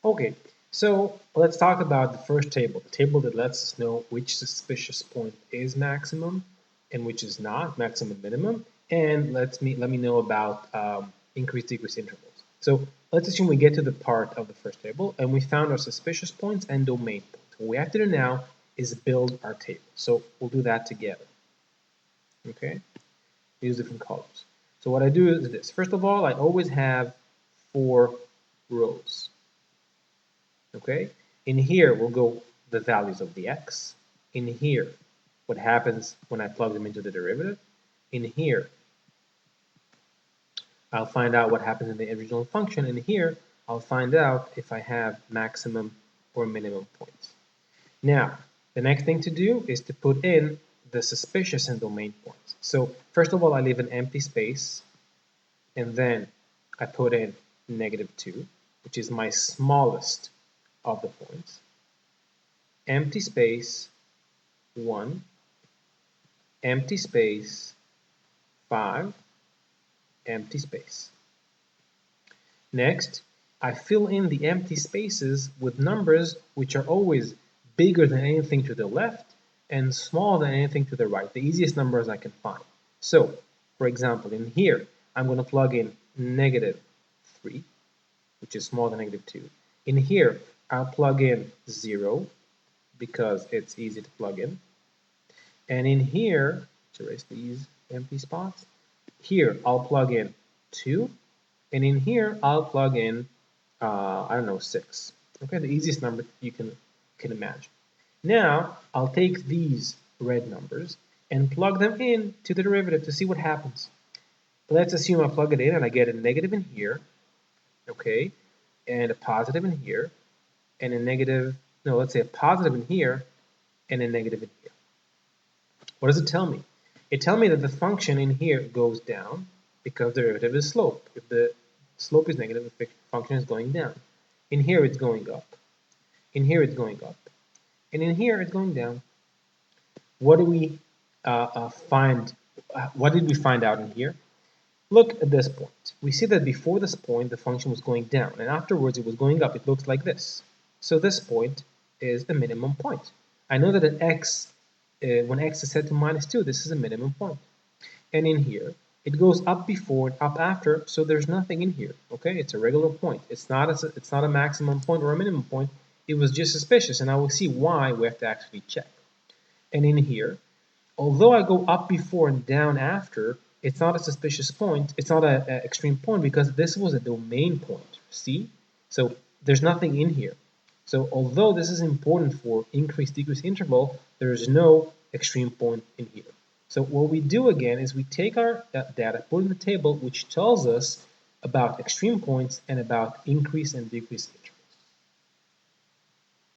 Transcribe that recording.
Okay, so let's talk about the first table, the table that lets us know which suspicious point is maximum and which is not, maximum, minimum, and let me know about increase decrease intervals. So let's assume we get to the part of the first table and we found our suspicious points and domain points. What we have to do now is build our table. So we'll do that together. Okay, use different colors. So what I do is this. First of all, I always have 4 rows. Okay, in here we'll go the values of the x. In here, what happens when I plug them into the derivative. In here, I'll find out what happens in the original function. In here, I'll find out if I have maximum or minimum points. Now, the next thing to do is to put in the suspicious and domain points. So first of all, I leave an empty space, and then I put in -2, which is my smallest of the points, empty space 1, empty space 5, empty space. Next, I fill in the empty spaces with numbers which are always bigger than anything to the left and smaller than anything to the right, the easiest numbers I can find. So, for example, in here, I'm going to plug in -3, which is smaller than -2. In here, I'll plug in 0 because it's easy to plug in. And in here, to erase these empty spots, here I'll plug in 2. And in here, I'll plug in, I don't know, 6. Okay, the easiest number you can imagine. Now, I'll take these red numbers and plug them in to the derivative to see what happens. Let's assume I plug it in and I get a negative in here, okay, and a positive in here, and a negative, no, let's say a positive in here, and a negative in here. What does it tell me? It tells me that the function in here goes down because the derivative is slope. If the slope is negative, the function is going down. In here, it's going up. In here, it's going up. And in here, it's going down. What do we find? What did we find out in here? Look at this point. We see that before this point, the function was going down, and afterwards it was going up. It looks like this. So this point is the minimum point. I know that at x, when x is set to -2, this is a minimum point. And in here, it goes up before and up after, so there's nothing in here. Okay, it's a regular point. It's not a maximum point or a minimum point. It was just suspicious, and I will see why we have to actually check. And in here, although I go up before and down after, it's not a suspicious point. It's not an extreme point because this was a domain point. See? So there's nothing in here. So although this is important for increase-decrease interval, there is no extreme point in here. So what we do again is we take our data, put in the table, which tells us about extreme points and about increase and decrease interval.